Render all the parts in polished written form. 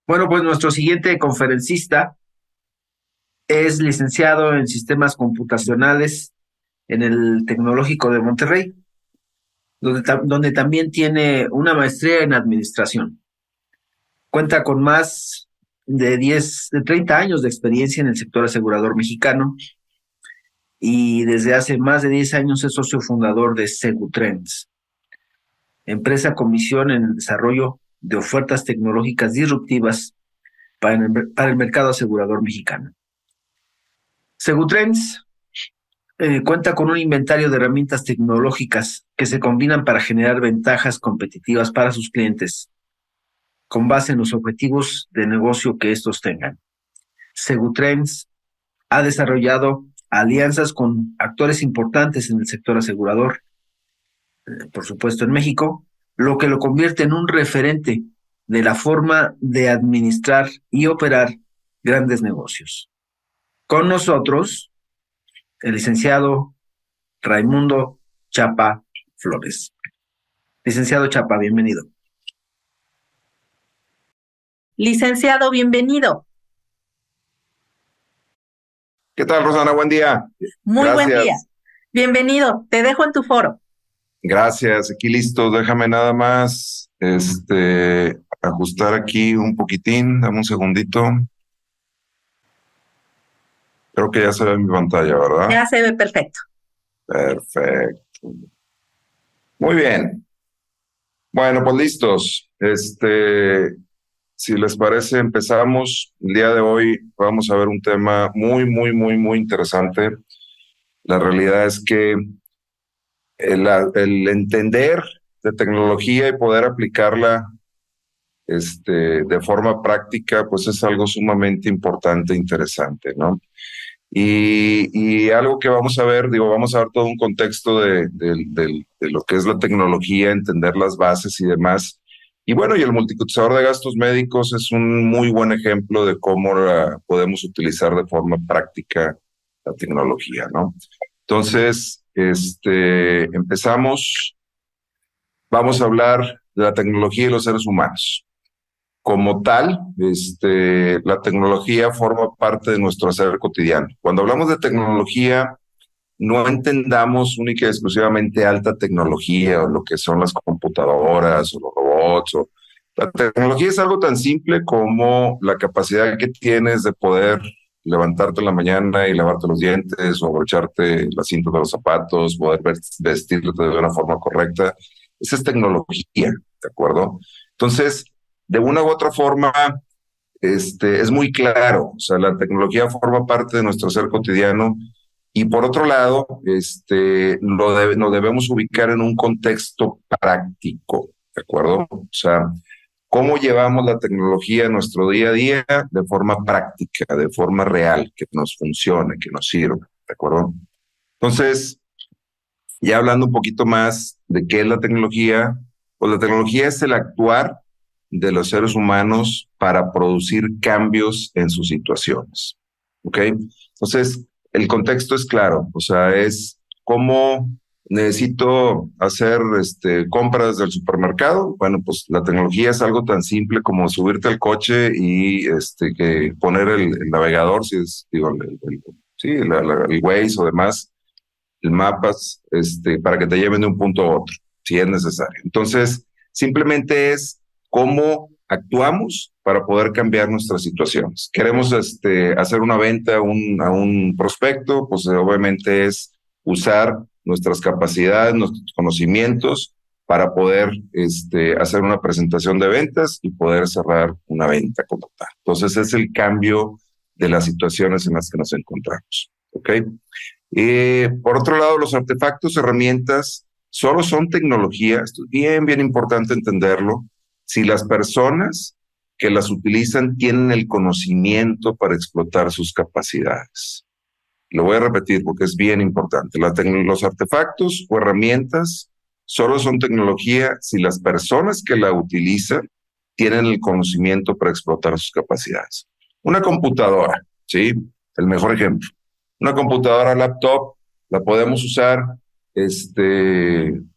Bueno, pues nuestro siguiente conferencista es licenciado en Sistemas Computacionales en el Tecnológico de Monterrey, donde también tiene una maestría en Administración. Cuenta con más de 30 años de experiencia en el sector asegurador mexicano y desde hace más de 10 años es socio fundador de Segutrends, empresa con misión en el desarrollo de ofertas tecnológicas disruptivas para el mercado asegurador mexicano. Segutrends cuenta con un inventario de herramientas tecnológicas que se combinan para generar ventajas competitivas para sus clientes con base en los objetivos de negocio que estos tengan. Segutrends ha desarrollado alianzas con actores importantes en el sector asegurador, por supuesto en México, lo que lo convierte en un referente de la forma de administrar y operar grandes negocios. Con nosotros, el licenciado Raimundo Chapa Flores. Licenciado Chapa, bienvenido. Licenciado, bienvenido. ¿Qué tal, Rosana? Buen día. Muy buen día. Bienvenido. Te dejo en tu foro. Gracias. Aquí listo. Déjame nada más ajustar aquí un poquitín. Dame un segundito. Creo que ya se ve en mi pantalla, ¿verdad? Ya se ve perfecto. Perfecto. Muy bien. Bueno, pues listos. Si les parece, empezamos. El día de hoy vamos a ver un tema muy, muy, muy, muy interesante. La realidad es que el entender de tecnología y poder aplicarla de forma práctica, pues es algo sumamente importante e interesante, ¿no? Y algo que vamos a ver, vamos a ver todo un contexto de lo que es la tecnología, entender las bases y demás. Y bueno, y el multiplicador de gastos médicos es un muy buen ejemplo de cómo podemos utilizar de forma práctica la tecnología, ¿no? Entonces, empezamos. Vamos a hablar de la tecnología y los seres humanos. Como tal, la tecnología forma parte de nuestro hacer cotidiano. Cuando hablamos de tecnología, no entendamos única y exclusivamente alta tecnología o lo que son las computadoras o los robots. La tecnología es algo tan simple como la capacidad que tienes de poder levantarte en la mañana y lavarte los dientes o abrocharte la cinta de los zapatos, poder vestirte de una forma correcta. Esa es tecnología, ¿de acuerdo? Entonces, de una u otra forma, es muy claro, o sea, la tecnología forma parte de nuestro ser cotidiano y por otro lado, nos debemos ubicar en un contexto práctico, ¿de acuerdo? O sea, cómo llevamos la tecnología en nuestro día a día de forma práctica, de forma real, que nos funcione, que nos sirva, ¿de acuerdo? Entonces, ya hablando un poquito más de qué es la tecnología, pues la tecnología es el actuar de los seres humanos para producir cambios en sus situaciones. ¿Ok? Entonces, el contexto es claro, o sea, es cómo necesito hacer compras del supermercado. Bueno, pues la tecnología es algo tan simple como subirte al coche y que poner el navegador, si es, digo, sí, el Waze o demás, el mapas, para que te lleven de un punto a otro, si es necesario. Entonces, simplemente es cómo actuamos para poder cambiar nuestras situaciones. Queremos hacer una venta a un prospecto, pues obviamente es usar nuestras capacidades, nuestros conocimientos para poder hacer una presentación de ventas y poder cerrar una venta como tal. Entonces es el cambio de las situaciones en las que nos encontramos. ¿Ok? Por otro lado, los artefactos, herramientas, solo son tecnología. Esto es bien, bien importante entenderlo. Si las personas que las utilizan tienen el conocimiento para explotar sus capacidades. Lo voy a repetir porque es bien importante. Los artefactos o herramientas solo son tecnología si las personas que la utilizan tienen el conocimiento para explotar sus capacidades. Una computadora, ¿sí? El mejor ejemplo. Una computadora laptop la podemos usar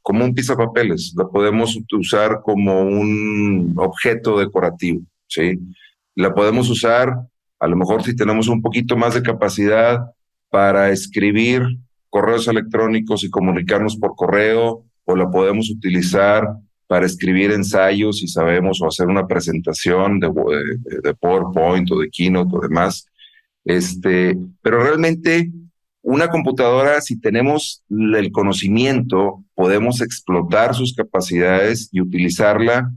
como un pisapapeles, la podemos usar como un objeto decorativo, ¿sí? La podemos usar, a lo mejor si tenemos un poquito más de capacidad para escribir correos electrónicos y comunicarnos por correo, o la podemos utilizar para escribir ensayos si sabemos, o hacer una presentación de PowerPoint o de Keynote o demás. Pero realmente una computadora, si tenemos el conocimiento, podemos explotar sus capacidades y utilizarla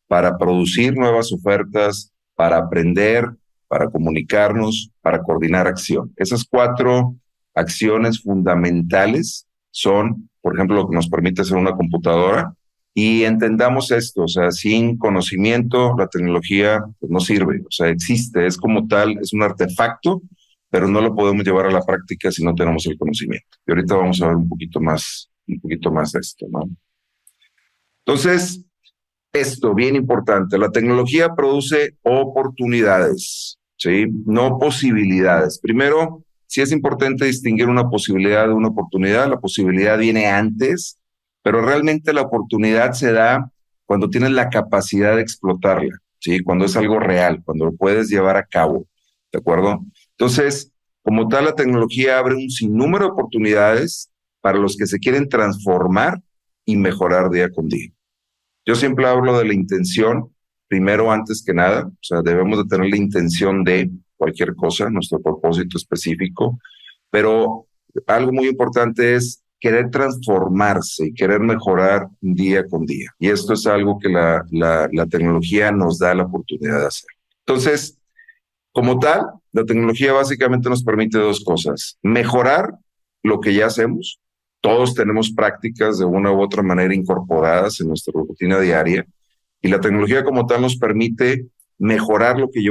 para producir nuevas ofertas, para aprender, para comunicarnos, para coordinar acción. Esas 4 acciones fundamentales son, por ejemplo, lo que nos permite hacer una computadora. Y entendamos esto, o sea, sin conocimiento la tecnología pues, no sirve, o sea, existe, es como tal, es un artefacto, pero no lo podemos llevar a la práctica si no tenemos el conocimiento. Y ahorita vamos a ver un poquito más de esto, ¿no? Entonces, esto, bien importante, la tecnología produce oportunidades, ¿sí? No posibilidades. Primero, sí es importante distinguir una posibilidad de una oportunidad. La posibilidad viene antes, pero realmente la oportunidad se da cuando tienes la capacidad de explotarla, ¿sí? Cuando es algo real, cuando lo puedes llevar a cabo, ¿de acuerdo? Entonces, como tal, la tecnología abre un sinnúmero de oportunidades para los que se quieren transformar y mejorar día con día. Yo siempre hablo de la intención, primero antes que nada, o sea, debemos de tener la intención de cualquier cosa, nuestro propósito específico, pero algo muy importante es querer transformarse y querer mejorar día con día. Y esto es algo que la tecnología nos da la oportunidad de hacer. Entonces, como tal, la tecnología básicamente nos permite 2 cosas. Mejorar lo que ya hacemos. Todos tenemos prácticas de una u otra manera incorporadas en nuestra rutina diaria. Y la tecnología como tal nos permite mejorar lo que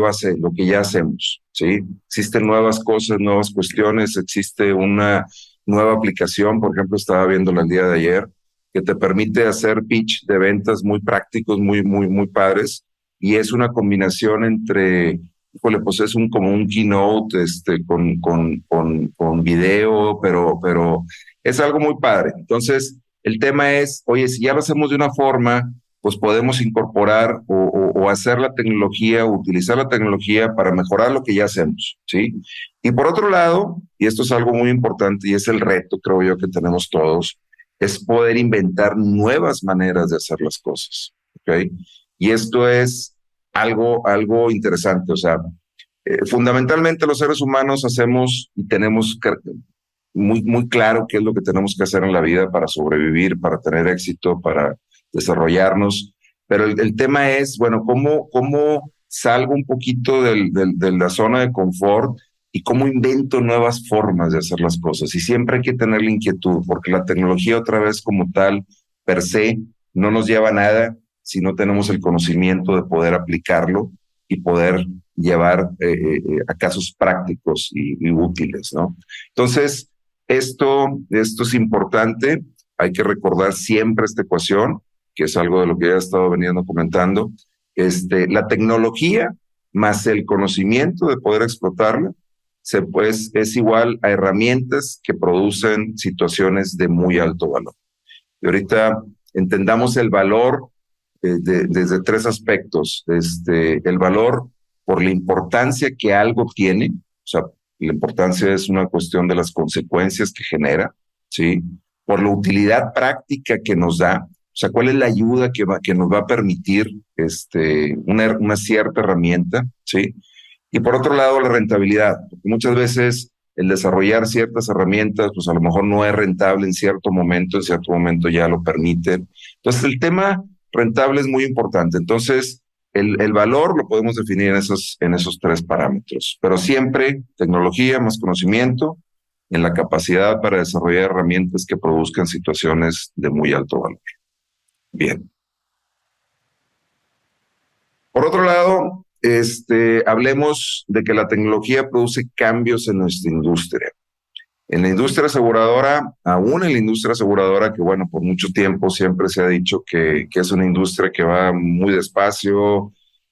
ya hacemos, ¿sí? Existen nuevas cosas, nuevas cuestiones, existe una nueva aplicación, por ejemplo, estaba viéndola el día de ayer, que te permite hacer pitch de ventas muy prácticos, muy padres, y es una combinación entre, pues es como un keynote, con video, pero es algo muy padre. Entonces, el tema es, oye, si ya lo hacemos de una forma, pues podemos incorporar o hacer la tecnología, o utilizar la tecnología para mejorar lo que ya hacemos, ¿sí? Y por otro lado, y esto es algo muy importante y es el reto, creo yo, que tenemos todos, es poder inventar nuevas maneras de hacer las cosas, ¿ok? Y esto es algo interesante, o sea, fundamentalmente los seres humanos hacemos y tenemos muy claro qué es lo que tenemos que hacer en la vida para sobrevivir, para tener éxito, para desarrollarnos. Pero el tema es, bueno, ¿cómo salgo un poquito de la zona de confort y cómo invento nuevas formas de hacer las cosas? Y siempre hay que tener la inquietud, porque la tecnología otra vez como tal, per se, no nos lleva a nada si no tenemos el conocimiento de poder aplicarlo y poder llevar a casos prácticos y útiles, ¿no? Entonces, esto es importante. Hay que recordar siempre esta ecuación, que es algo de lo que ya he estado veniendo comentando. La tecnología más el conocimiento de poder explotarla es igual a herramientas que producen situaciones de muy alto valor. Y ahorita entendamos el valor desde 3 aspectos. El valor por la importancia que algo tiene, o sea, la importancia es una cuestión de las consecuencias que genera, ¿sí? Por la utilidad práctica que nos da, o sea, cuál es la ayuda que nos va a permitir una cierta herramienta, ¿sí? Y por otro lado, la rentabilidad, porque muchas veces el desarrollar ciertas herramientas, pues a lo mejor no es rentable en cierto momento ya lo permiten. Entonces, el tema rentable es muy importante. Entonces, el valor lo podemos definir en esos 3 parámetros, pero siempre tecnología más conocimiento en la capacidad para desarrollar herramientas que produzcan situaciones de muy alto valor. Bien. Por otro lado, hablemos de que la tecnología produce cambios en nuestra industria. En la industria aseguradora, aún en la industria aseguradora, que bueno, por mucho tiempo siempre se ha dicho que es una industria que va muy despacio,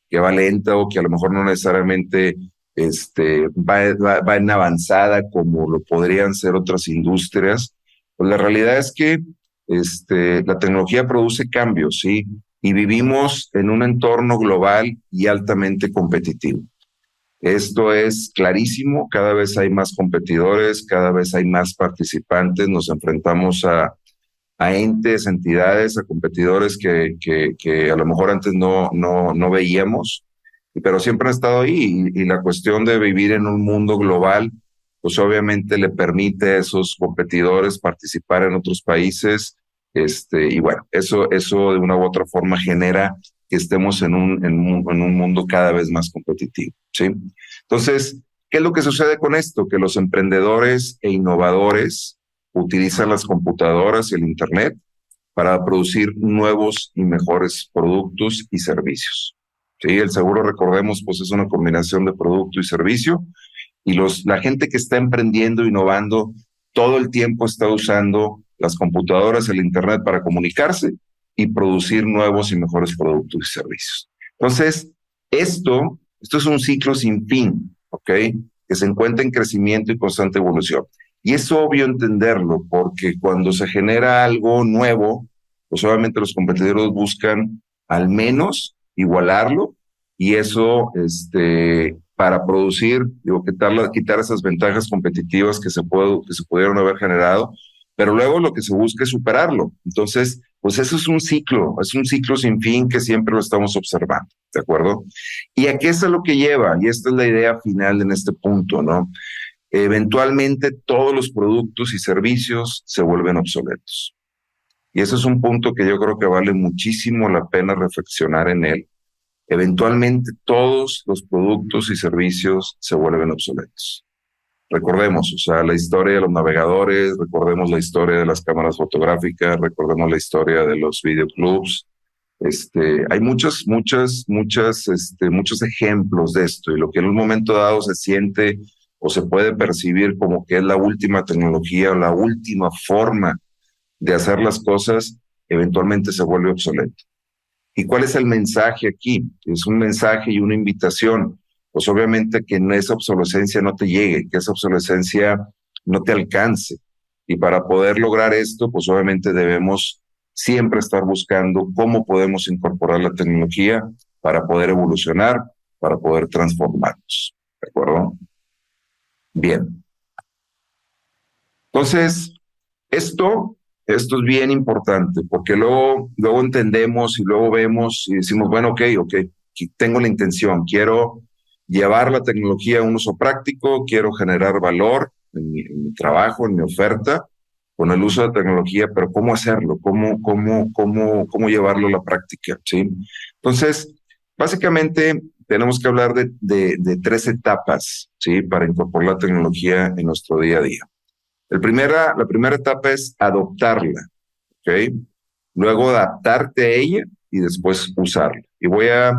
que va lenta o que a lo mejor no necesariamente va en avanzada como lo podrían ser otras industrias, pues la realidad es que la tecnología produce cambios, ¿sí? Y vivimos en un entorno global y altamente competitivo. Esto es clarísimo, cada vez hay más competidores, cada vez hay más participantes, nos enfrentamos a entes, entidades, a competidores que a lo mejor antes no veíamos, pero siempre han estado ahí y la cuestión de vivir en un mundo global, pues obviamente le permite a esos competidores participar en otros países, y bueno, eso de una u otra forma genera que estemos en un mundo cada vez más competitivo, ¿sí? Entonces, ¿qué es lo que sucede con esto? Que los emprendedores e innovadores utilizan las computadoras y el Internet para producir nuevos y mejores productos y servicios. Sí, el seguro, recordemos, pues es una combinación de producto y servicio, y la gente que está emprendiendo, innovando, todo el tiempo está usando las computadoras, el Internet para comunicarse y producir nuevos y mejores productos y servicios. Entonces, esto es un ciclo sin fin, ¿ok? Que se encuentra en crecimiento y constante evolución. Y es obvio entenderlo, porque cuando se genera algo nuevo, pues obviamente los competidores buscan al menos igualarlo, y eso, para producir, quitar esas ventajas competitivas que se pudieron haber generado, pero luego lo que se busca es superarlo. Entonces, pues eso es un ciclo sin fin que siempre lo estamos observando, ¿de acuerdo? ¿Y a qué es a lo que lleva? Y esta es la idea final en este punto, ¿no? Eventualmente todos los productos y servicios se vuelven obsoletos. Y eso es un punto que yo creo que vale muchísimo la pena reflexionar en él. Eventualmente todos los productos y servicios se vuelven obsoletos. Recordemos, o sea, la historia de los navegadores, recordemos la historia de las cámaras fotográficas, recordemos la historia de los videoclubs. Hay muchos ejemplos de esto, y lo que en un momento dado se siente o se puede percibir como que es la última tecnología o la última forma de hacer las cosas, eventualmente se vuelve obsoleto. ¿Y cuál es el mensaje aquí? Es un mensaje y una invitación. Pues obviamente que esa obsolescencia no te llegue, que esa obsolescencia no te alcance. Y para poder lograr esto, pues obviamente debemos siempre estar buscando cómo podemos incorporar la tecnología para poder evolucionar, para poder transformarnos. ¿De acuerdo? Bien. Entonces, esto es bien importante, porque luego entendemos y luego vemos y decimos, bueno, ok, tengo la intención, quiero llevar la tecnología a un uso práctico, quiero generar valor en mi trabajo, en mi oferta, con el uso de tecnología, pero ¿cómo hacerlo? ¿Cómo llevarlo a la práctica? ¿Sí? Entonces, básicamente tenemos que hablar de 3 etapas, ¿sí? Para incorporar la tecnología en nuestro día a día. La primera etapa es adoptarla, ¿ok? Luego adaptarte a ella y después usarla. Y voy a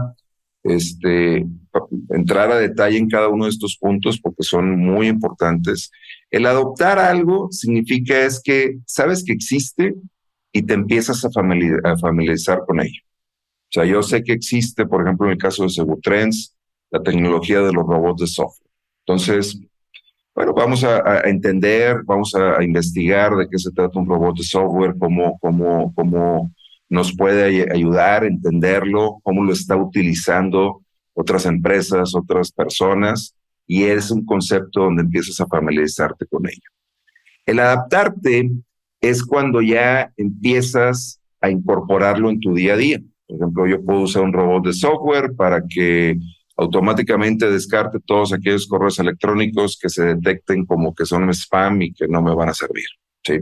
entrar a detalle en cada uno de estos puntos porque son muy importantes. El adoptar algo significa es que sabes que existe y te empiezas a familiarizar con ello. O sea, yo sé que existe, por ejemplo, en el caso de Segutrends, la tecnología de los robots de software. Entonces, bueno, vamos a entender, vamos a investigar de qué se trata un robot de software, cómo nos puede ayudar a entenderlo, cómo lo está utilizando otras empresas, otras personas, y es un concepto donde empiezas a familiarizarte con ello. El adaptarte es cuando ya empiezas a incorporarlo en tu día a día. Por ejemplo, yo puedo usar un robot de software para que automáticamente descarte todos aquellos correos electrónicos que se detecten como que son spam y que no me van a servir, ¿sí?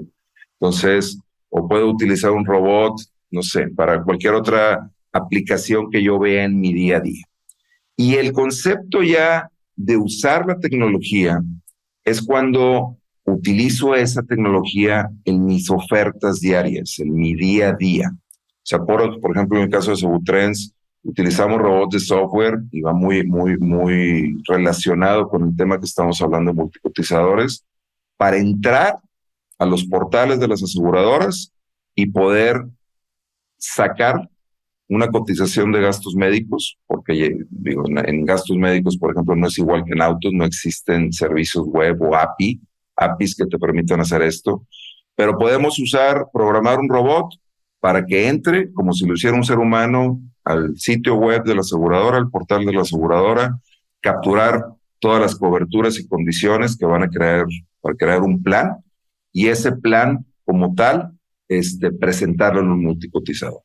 Entonces, o puedo utilizar un robot, no sé, para cualquier otra aplicación que yo vea en mi día a día. Y el concepto ya de usar la tecnología es cuando utilizo esa tecnología en mis ofertas diarias, en mi día a día. O sea, por ejemplo, en el caso de Segutrends, utilizamos robots de software y va muy relacionado con el tema que estamos hablando de multicotizadores para entrar a los portales de las aseguradoras y poder sacar una cotización de gastos médicos, porque digo, en gastos médicos, por ejemplo, no es igual que en autos, no existen servicios web o APIs que te permitan hacer esto, pero podemos programar un robot para que entre, como si lo hiciera un ser humano, al sitio web de la aseguradora, al portal de la aseguradora, capturar todas las coberturas y condiciones que van a crear para crear un plan, y ese plan como tal, presentarlo en un multicotizador.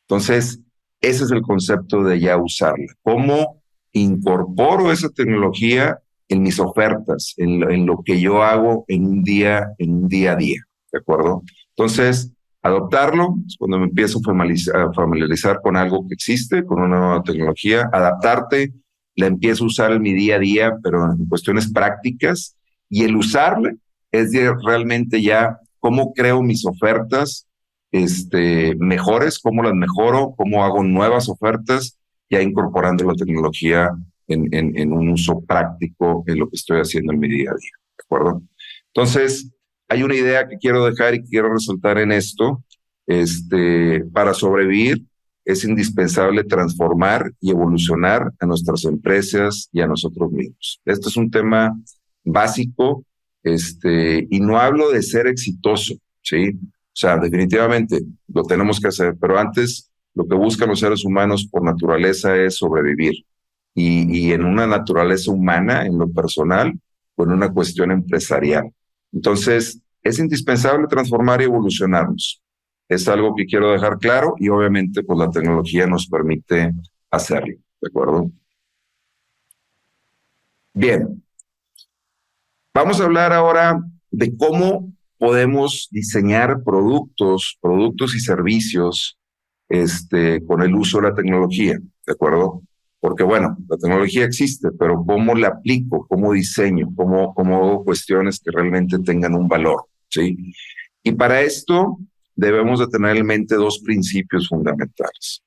Entonces, ese es el concepto de ya usarla. ¿Cómo incorporo esa tecnología en mis ofertas, en lo que yo hago en un día a día? ¿De acuerdo? Entonces, adoptarlo es cuando me empiezo a familiarizar con algo que existe, con una nueva tecnología, adaptarte, la empiezo a usar en mi día a día, pero en cuestiones prácticas, y el usarla es realmente ya cómo creo mis ofertas mejores, cómo las mejoro, cómo hago nuevas ofertas, ya incorporando la tecnología en un uso práctico en lo que estoy haciendo en mi día a día. ¿De acuerdo? Entonces, hay una idea que quiero dejar y quiero resaltar en esto. Para sobrevivir es indispensable transformar y evolucionar a nuestras empresas y a nosotros mismos. Este es un tema básico, y no hablo de ser exitoso, ¿sí? O sea, definitivamente lo tenemos que hacer, pero antes lo que buscan los seres humanos por naturaleza es sobrevivir. Y en una naturaleza humana, en lo personal, o en una cuestión empresarial. Entonces, es indispensable transformar y evolucionarnos. Es algo que quiero dejar claro y obviamente pues la tecnología nos permite hacerlo, ¿de acuerdo? Bien, vamos a hablar ahora de cómo podemos diseñar productos y servicios con el uso de la tecnología, ¿de acuerdo? Porque bueno, la tecnología existe, pero ¿cómo la aplico? ¿Cómo diseño? ¿Cómo hago cuestiones que realmente tengan un valor? ¿Sí? Y para esto debemos de tener en mente dos principios fundamentales.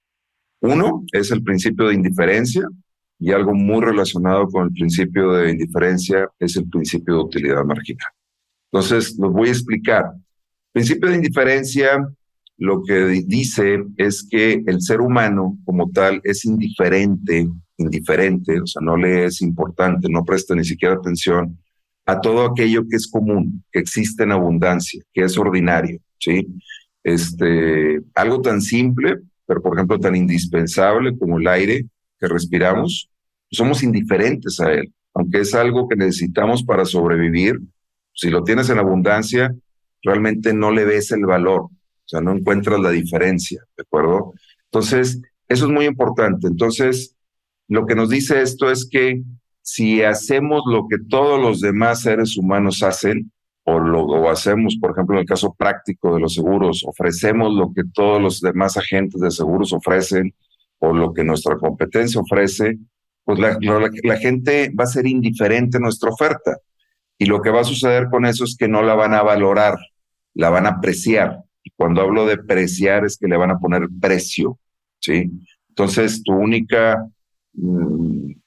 Uno es el principio de indiferencia, y algo muy relacionado con el principio de indiferencia es el principio de utilidad marginal. Entonces, los voy a explicar. El principio de indiferencia lo que dice es que el ser humano como tal es indiferente, o sea, no le es importante, no presta ni siquiera atención a todo aquello que es común, que existe en abundancia, que es ordinario, ¿sí? Algo tan simple, pero por ejemplo tan indispensable como el aire que respiramos, somos indiferentes a él, aunque es algo que necesitamos para sobrevivir. Si lo tienes en abundancia, realmente no le ves el valor, o sea, no encuentras la diferencia, ¿de acuerdo? Entonces, eso es muy importante. Entonces, lo que nos dice esto es que si hacemos lo que todos los demás seres humanos hacen, o hacemos, por ejemplo, en el caso práctico de los seguros, ofrecemos lo que todos los demás agentes de seguros ofrecen, o lo que nuestra competencia ofrece, pues la gente va a ser indiferente a nuestra oferta. Y lo que va a suceder con eso es que no la van a valorar, la van a apreciar. Y cuando hablo de apreciar es que le van a poner precio, ¿sí? Entonces, tu única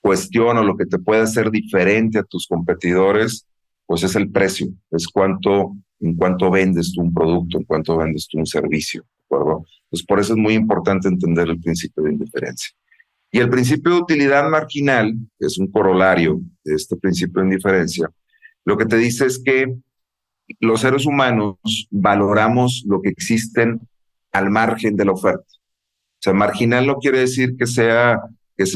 cuestión o lo que te puede hacer diferente a tus competidores, pues es el precio, es en cuánto vendes tú un producto, en cuánto vendes tú un servicio, ¿de acuerdo? Pues por eso es muy importante entender el principio de indiferencia. Y el principio de utilidad marginal, que es un corolario de este principio de indiferencia, lo que te dice es que los seres humanos valoramos lo que existen al margen de la oferta. O sea, marginal no quiere decir que sea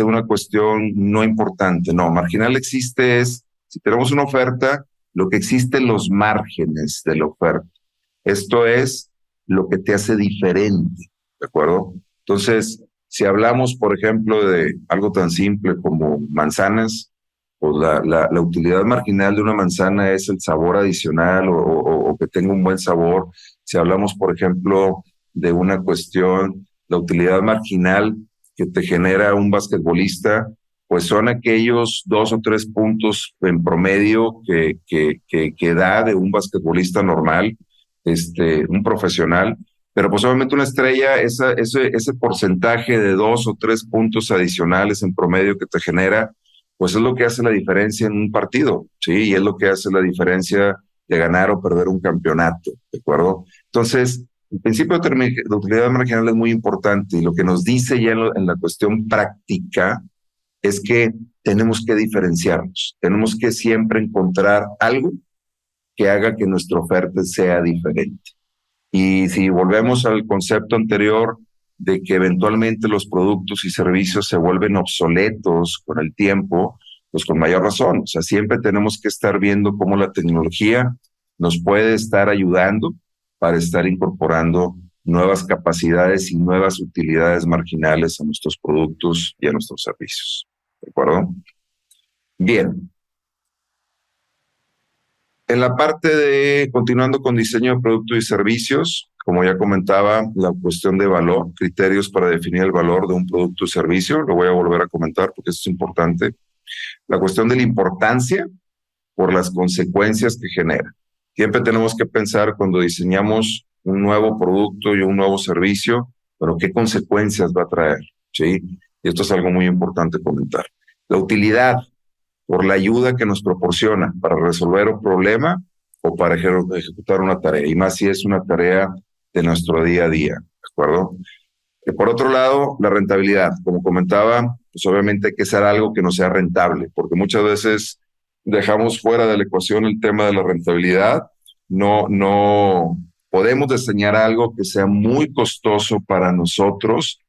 una cuestión no importante. No, marginal existe si tenemos una oferta, lo que existe en los márgenes de la oferta. Esto es lo que te hace diferente, ¿de acuerdo? Entonces, si hablamos, por ejemplo, de algo tan simple como manzanas, pues la utilidad marginal de una manzana es el sabor adicional o que tenga un buen sabor. Si hablamos, por ejemplo, de una cuestión, la utilidad marginal que te genera un basquetbolista, pues son aquellos 2 o 3 puntos en promedio que da de un basquetbolista normal, un profesional. Pero pues obviamente una estrella, ese porcentaje de 2 o 3 puntos adicionales en promedio que te genera, pues es lo que hace la diferencia en un partido, ¿sí? Y es lo que hace la diferencia de ganar o perder un campeonato, ¿de acuerdo? Entonces, el principio de utilidad marginal es muy importante y lo que nos dice ya en la cuestión práctica es que tenemos que diferenciarnos, tenemos que siempre encontrar algo que haga que nuestra oferta sea diferente. Y si volvemos al concepto anterior de que eventualmente los productos y servicios se vuelven obsoletos con el tiempo, pues con mayor razón. O sea, siempre tenemos que estar viendo cómo la tecnología nos puede estar ayudando para estar incorporando nuevas capacidades y nuevas utilidades marginales a nuestros productos y a nuestros servicios. ¿De acuerdo? Bien. En la parte de, continuando con diseño de productos y servicios, como ya comentaba, la cuestión de valor, criterios para definir el valor de un producto o servicio, lo voy a volver a comentar porque esto es importante. La cuestión de la importancia por las consecuencias que genera. Siempre tenemos que pensar cuando diseñamos un nuevo producto y un nuevo servicio, pero qué consecuencias va a traer, ¿sí? Y esto es algo muy importante comentar. La utilidad por la ayuda que nos proporciona para resolver un problema o para ejecutar una tarea, y más si es una tarea de nuestro día a día, ¿de acuerdo? Y por otro lado, la rentabilidad. Como comentaba, pues obviamente hay que ser algo que no sea rentable, porque muchas veces dejamos fuera de la ecuación el tema de la rentabilidad. No podemos diseñar algo que sea muy costoso para nosotros,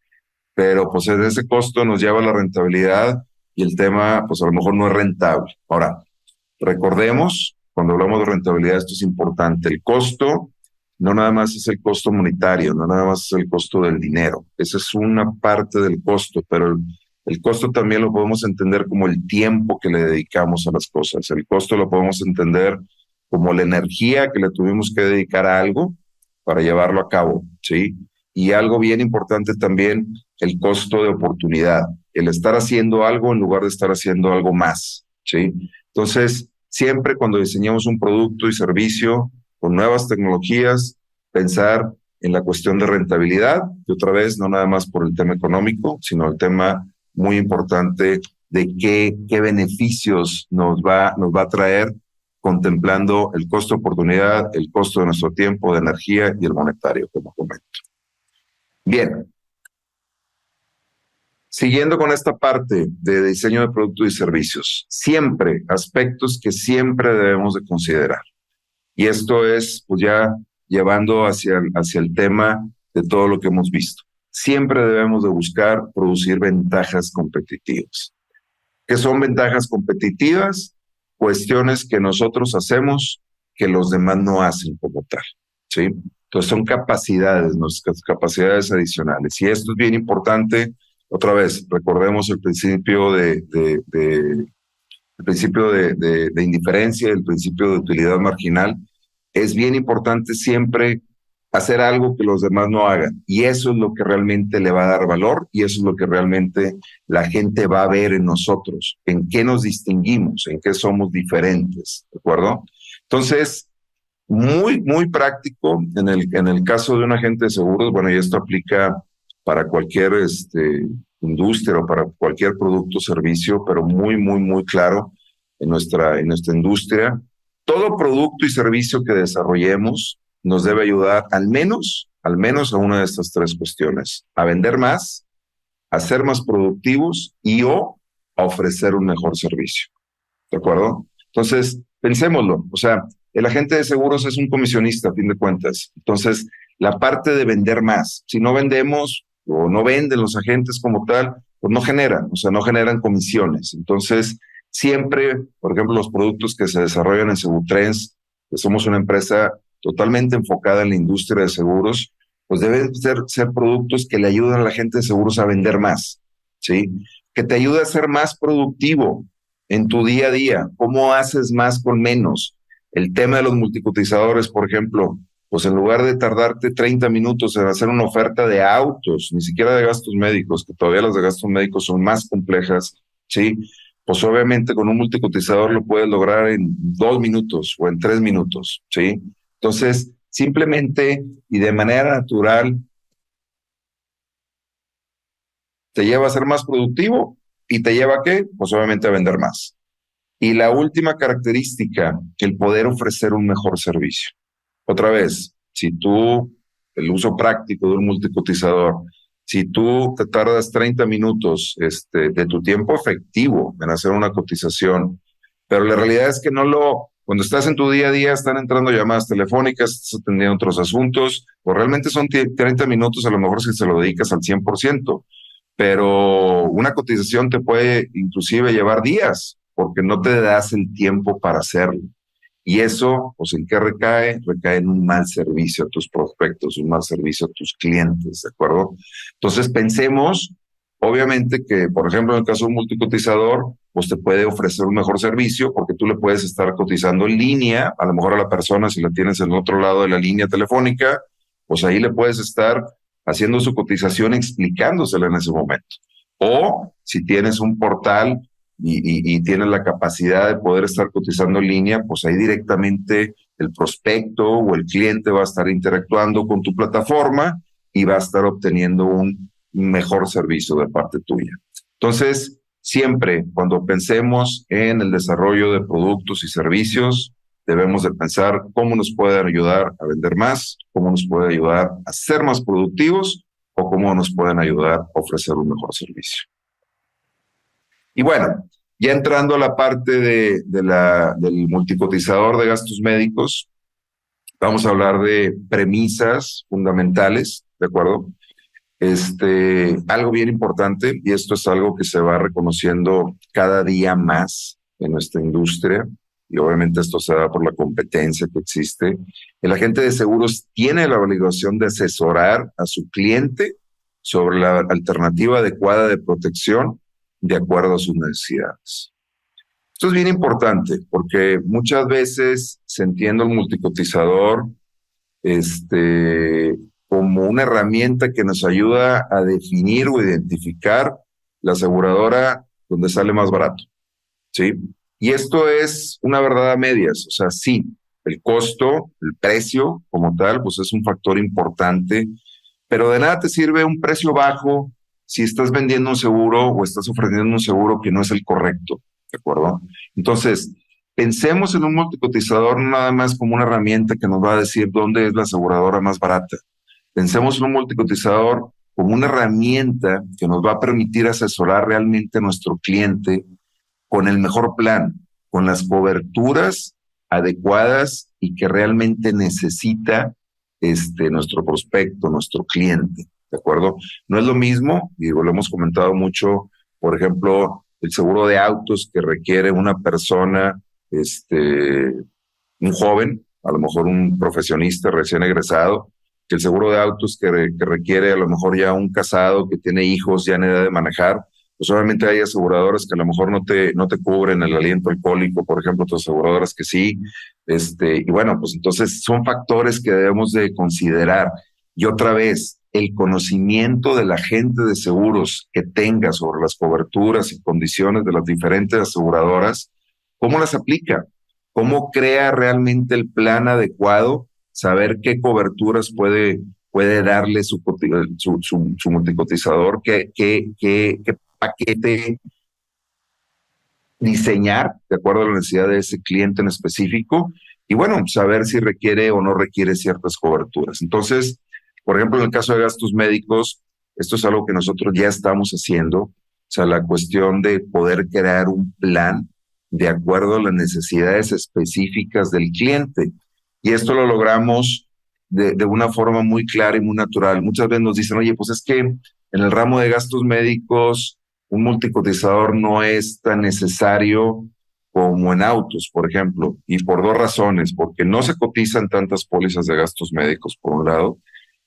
pero pues ese costo nos lleva a la rentabilidad y el tema pues a lo mejor no es rentable. Ahora, recordemos, cuando hablamos de rentabilidad, esto es importante, el costo no nada más es el costo monetario, no nada más es el costo del dinero, esa es una parte del costo, pero el costo también lo podemos entender como el tiempo que le dedicamos a las cosas, el costo lo podemos entender como la energía que le tuvimos que dedicar a algo para llevarlo a cabo, ¿sí? Y algo bien importante también, el costo de oportunidad, el estar haciendo algo en lugar de estar haciendo algo más, ¿sí? Entonces, siempre cuando diseñamos un producto y servicio con nuevas tecnologías, pensar en la cuestión de rentabilidad, y otra vez, no nada más por el tema económico, sino el tema muy importante de qué beneficios nos va a traer contemplando el costo de oportunidad, el costo de nuestro tiempo, de energía y el monetario, como comento. Bien. Siguiendo con esta parte de diseño de productos y servicios, siempre, aspectos que siempre debemos de considerar. Y esto es, pues ya llevando hacia el tema de todo lo que hemos visto. Siempre debemos de buscar producir ventajas competitivas. ¿Qué son ventajas competitivas? Cuestiones que nosotros hacemos que los demás no hacen como tal, ¿sí? Entonces son capacidades, nuestras capacidades adicionales. Y esto es bien importante. Otra vez, recordemos el principio de indiferencia, el principio de utilidad marginal. Es bien importante siempre hacer algo que los demás no hagan. Y eso es lo que realmente le va a dar valor y eso es lo que realmente la gente va a ver en nosotros, en qué nos distinguimos, en qué somos diferentes, ¿de acuerdo? Entonces, muy, muy práctico en el caso de un agente de seguros, bueno, y esto aplica para cualquier industria o para cualquier producto o servicio, pero muy, muy, muy claro en nuestra industria. Todo producto y servicio que desarrollemos nos debe ayudar al menos a una de estas tres cuestiones: a vender más, a ser más productivos y o a ofrecer un mejor servicio. ¿De acuerdo? Entonces, pensémoslo. O sea, el agente de seguros es un comisionista, a fin de cuentas. Entonces, la parte de vender más, si no vendemos o no venden los agentes como tal, pues no generan comisiones. Entonces, siempre, por ejemplo, los productos que se desarrollan en Segutrens, que somos una empresa totalmente enfocada en la industria de seguros, pues deben ser productos que le ayudan a la gente de seguros a vender más, ¿sí? Que te ayude a ser más productivo en tu día a día. ¿Cómo haces más con menos? El tema de los multicotizadores, por ejemplo, pues en lugar de tardarte 30 minutos en hacer una oferta de autos, ni siquiera de gastos médicos, que todavía las de gastos médicos son más complejas, ¿sí? Pues obviamente con un multicotizador lo puedes lograr en 2 minutos o en 3 minutos, ¿sí? Entonces, simplemente y de manera natural te lleva a ser más productivo y te lleva ¿a qué? Pues obviamente a vender más. Y la última característica, el poder ofrecer un mejor servicio. Otra vez, el uso práctico de un multicotizador, si tú te tardas 30 minutos de tu tiempo efectivo en hacer una cotización, pero la realidad es que cuando estás en tu día a día están entrando llamadas telefónicas, estás atendiendo otros asuntos, pues realmente son 30 minutos a lo mejor si se lo dedicas al 100%, pero una cotización te puede inclusive llevar días porque no te das el tiempo para hacerlo. Y eso, pues, ¿en qué recae? Recae en un mal servicio a tus prospectos, un mal servicio a tus clientes, ¿de acuerdo? Entonces pensemos, obviamente que, por ejemplo, en el caso de un multicotizador, pues te puede ofrecer un mejor servicio porque tú le puedes estar cotizando en línea, a lo mejor a la persona, si la tienes en el otro lado de la línea telefónica, pues ahí le puedes estar haciendo su cotización, explicándosela en ese momento. O si tienes un portal y tienes la capacidad de poder estar cotizando en línea, pues ahí directamente el prospecto o el cliente va a estar interactuando con tu plataforma y va a estar obteniendo un mejor servicio de parte tuya. Entonces, siempre cuando pensemos en el desarrollo de productos y servicios, debemos de pensar cómo nos pueden ayudar a vender más, cómo nos puede ayudar a ser más productivos o cómo nos pueden ayudar a ofrecer un mejor servicio. Y bueno, ya entrando a la parte del multicotizador de gastos médicos, vamos a hablar de premisas fundamentales, ¿de acuerdo? Algo bien importante, y esto es algo que se va reconociendo cada día más en nuestra industria, y obviamente esto se da por la competencia que existe. El agente de seguros tiene la obligación de asesorar a su cliente sobre la alternativa adecuada de protección de acuerdo a sus necesidades. Esto es bien importante porque muchas veces se entiende el multicotizador como una herramienta que nos ayuda a definir o identificar la aseguradora donde sale más barato, ¿sí? Y esto es una verdad a medias, o sea, sí, el costo, el precio como tal, pues es un factor importante, pero de nada te sirve un precio bajo si estás vendiendo un seguro o estás ofreciendo un seguro que no es el correcto, ¿de acuerdo? Entonces, pensemos en un multicotizador no nada más como una herramienta que nos va a decir dónde es la aseguradora más barata. Pensemos en un multicotizador como una herramienta que nos va a permitir asesorar realmente a nuestro cliente con el mejor plan, con las coberturas adecuadas y que realmente necesita nuestro prospecto, nuestro cliente, ¿de acuerdo? No es lo mismo, y lo hemos comentado mucho, por ejemplo, el seguro de autos que requiere una persona, un joven, a lo mejor un profesionista recién egresado, que el seguro de autos que requiere a lo mejor ya un casado que tiene hijos ya en edad de manejar, pues obviamente hay aseguradoras que a lo mejor no te cubren el aliento alcohólico, por ejemplo, otras aseguradoras que sí, y bueno, pues entonces son factores que debemos de considerar. Y otra vez, el conocimiento del agente de seguros que tenga sobre las coberturas y condiciones de las diferentes aseguradoras, ¿cómo las aplica? ¿Cómo crea realmente el plan adecuado? Saber qué coberturas puede darle su multicotizador, qué paquete diseñar de acuerdo a la necesidad de ese cliente en específico y bueno, saber si requiere o no requiere ciertas coberturas. Entonces, por ejemplo, en el caso de gastos médicos, esto es algo que nosotros ya estamos haciendo, o sea, la cuestión de poder crear un plan de acuerdo a las necesidades específicas del cliente. Y esto lo logramos de una forma muy clara y muy natural. Muchas veces nos dicen, oye, pues es que en el ramo de gastos médicos un multicotizador no es tan necesario como en autos, por ejemplo, y por dos razones, porque no se cotizan tantas pólizas de gastos médicos, por un lado,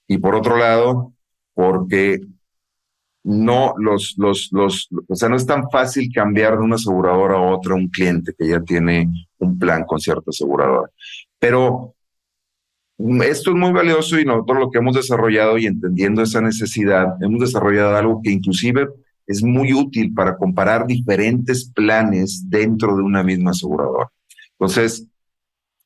y por otro lado, porque no o sea, no es tan fácil cambiar de una aseguradora a otra un cliente que ya tiene un plan con cierta aseguradora. Pero esto es muy valioso y nosotros lo que hemos desarrollado y entendiendo esa necesidad, hemos desarrollado algo que inclusive es muy útil para comparar diferentes planes dentro de una misma aseguradora. Entonces,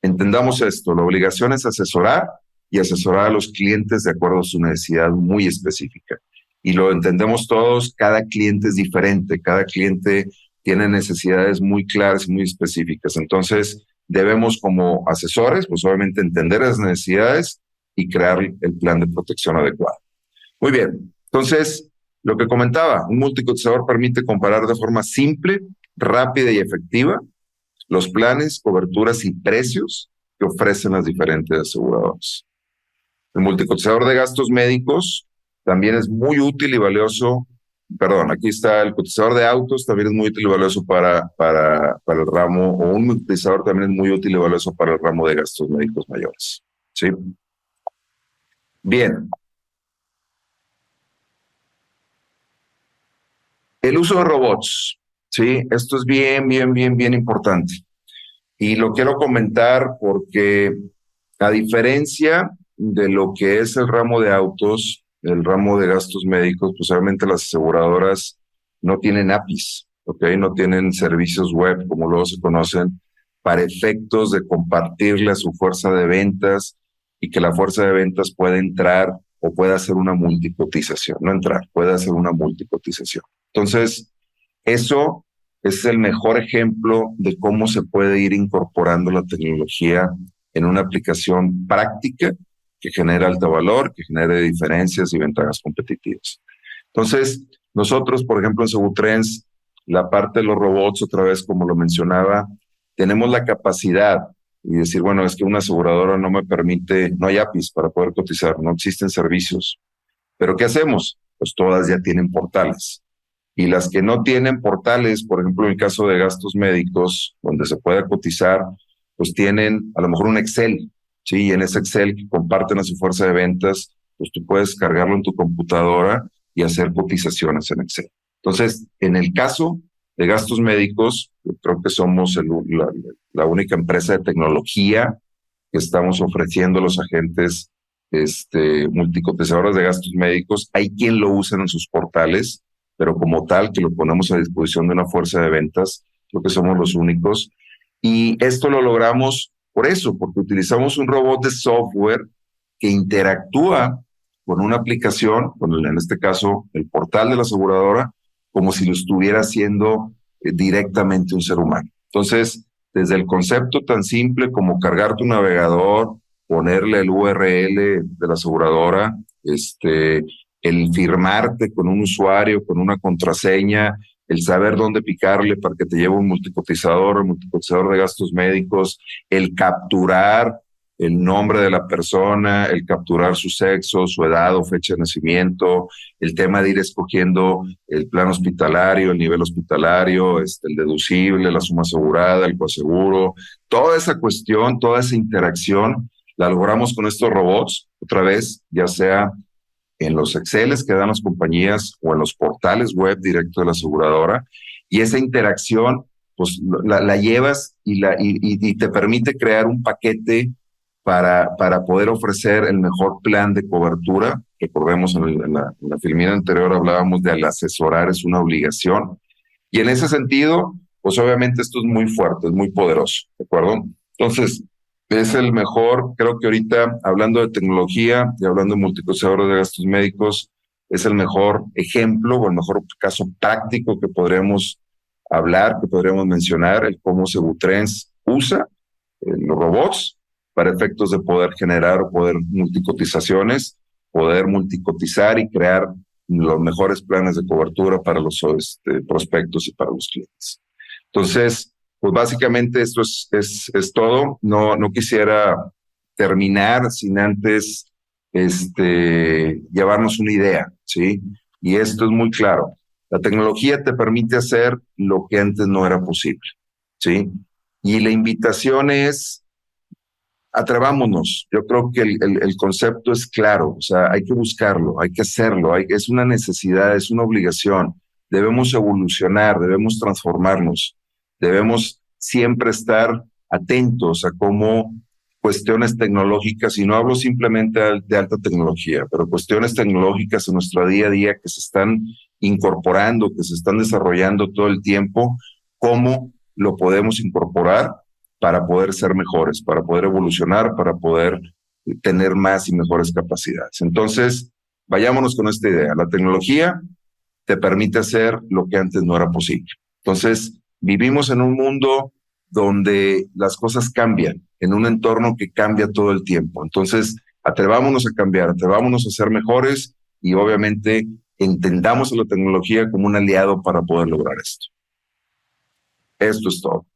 entendamos esto, la obligación es asesorar y asesorar a los clientes de acuerdo a su necesidad muy específica. Y lo entendemos todos, cada cliente es diferente, cada cliente tiene necesidades muy claras y muy específicas. Entonces, debemos como asesores, pues obviamente entender las necesidades y crear el plan de protección adecuado. Muy bien, entonces, lo que comentaba, un multicotizador permite comparar de forma simple, rápida y efectiva los planes, coberturas y precios que ofrecen las diferentes aseguradoras. El multicotizador de gastos médicos también es muy útil y valioso perdón, aquí está el cotizador de autos, también es muy útil y valioso para el ramo, o un cotizador también es muy útil y valioso para el ramo de gastos médicos mayores. ¿Sí? Bien. El uso de robots. Sí, esto es bien importante. Y lo quiero comentar porque, a diferencia de lo que es el ramo de autos, el ramo de gastos médicos, pues obviamente las aseguradoras no tienen APIs, ¿ok? No tienen servicios web, como luego se conocen, para efectos de compartirle a su fuerza de ventas y que la fuerza de ventas pueda entrar o pueda hacer una multicotización. No entrar, puede hacer una multicotización. Entonces, eso es el mejor ejemplo de cómo se puede ir incorporando la tecnología en una aplicación práctica que genere alto valor, que genere diferencias y ventajas competitivas. Entonces, nosotros, por ejemplo, en Segutrends, la parte de los robots, otra vez, como lo mencionaba, tenemos la capacidad y decir, bueno, es que una aseguradora no me permite, no hay APIs para poder cotizar, no existen servicios. ¿Pero qué hacemos? Pues todas ya tienen portales. Y las que no tienen portales, por ejemplo, en el caso de gastos médicos, donde se puede cotizar, pues tienen a lo mejor un Excel, ¿sí? Y en ese Excel que comparten a su fuerza de ventas, pues tú puedes cargarlo en tu computadora y hacer cotizaciones en Excel. Entonces, en el caso de gastos médicos, yo creo que somos la única empresa de tecnología que estamos ofreciendo a los agentes multicotizadoras de gastos médicos. Hay quien lo usa en sus portales, pero como tal, que lo ponemos a disposición de una fuerza de ventas, creo que somos los únicos. Y esto lo logramos por eso, porque utilizamos un robot de software que interactúa con una aplicación, en este caso el portal de la aseguradora, como si lo estuviera haciendo directamente un ser humano. Entonces, desde el concepto tan simple como cargar tu navegador, ponerle el URL de la aseguradora, el firmarte con un usuario, con una contraseña, el saber dónde picarle para que te lleve un multicotizador de gastos médicos, el capturar el nombre de la persona, el capturar su sexo, su edad o fecha de nacimiento, el tema de ir escogiendo el plan hospitalario, el nivel hospitalario, el deducible, la suma asegurada, el coaseguro, toda esa cuestión, toda esa interacción, la logramos con estos robots, otra vez, ya sea en los Exceles que dan las compañías o en los portales web directo de la aseguradora, y esa interacción pues la llevas y te permite crear un paquete para poder ofrecer el mejor plan de cobertura. Recordemos, en la filmina anterior hablábamos de al asesorar es una obligación, y en ese sentido, pues obviamente esto es muy fuerte, es muy poderoso, ¿de acuerdo? Entonces, es el mejor, creo que ahorita, hablando de tecnología y hablando de multicotizadores de gastos médicos, es el mejor ejemplo o el mejor caso práctico que podríamos hablar, que podríamos mencionar, el cómo Segutrends usa los robots para efectos de poder generar o poder multicotizaciones, poder multicotizar y crear los mejores planes de cobertura para los prospectos y para los clientes. Entonces, pues básicamente esto es todo. No quisiera terminar sin antes llevarnos una idea, ¿sí? Y esto es muy claro. La tecnología te permite hacer lo que antes no era posible, ¿sí? Y la invitación es, atrevámonos. Yo creo que el concepto es claro, o sea, hay que buscarlo, hay que hacerlo, es una necesidad, es una obligación. Debemos evolucionar, debemos transformarnos, debemos siempre estar atentos a cómo cuestiones tecnológicas, y no hablo simplemente de alta tecnología, pero cuestiones tecnológicas en nuestro día a día que se están incorporando, que se están desarrollando todo el tiempo, cómo lo podemos incorporar para poder ser mejores, para poder evolucionar, para poder tener más y mejores capacidades. Entonces, vayámonos con esta idea. La tecnología te permite hacer lo que antes no era posible. Entonces, vivimos en un mundo donde las cosas cambian, en un entorno que cambia todo el tiempo. Entonces, atrevámonos a cambiar, atrevámonos a ser mejores y obviamente entendamos a la tecnología como un aliado para poder lograr esto. Esto es todo.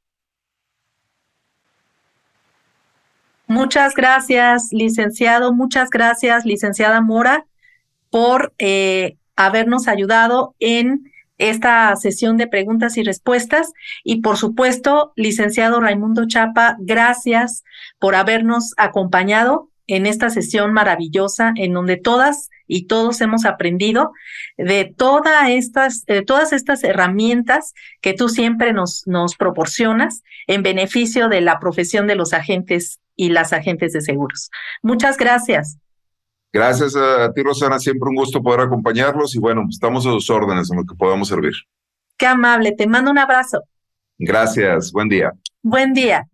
Muchas gracias, licenciado. Muchas gracias, licenciada Mora, por habernos ayudado en esta sesión de preguntas y respuestas. Y por supuesto, licenciado Raimundo Chapa, gracias por habernos acompañado en esta sesión maravillosa en donde todas y todos hemos aprendido de todas estas herramientas que tú siempre nos proporcionas en beneficio de la profesión de los agentes y las agentes de seguros. Muchas gracias. Gracias a ti, Rosana. Siempre un gusto poder acompañarlos y bueno, estamos a sus órdenes en lo que podamos servir. Qué amable. Te mando un abrazo. Gracias. Buen día. Buen día.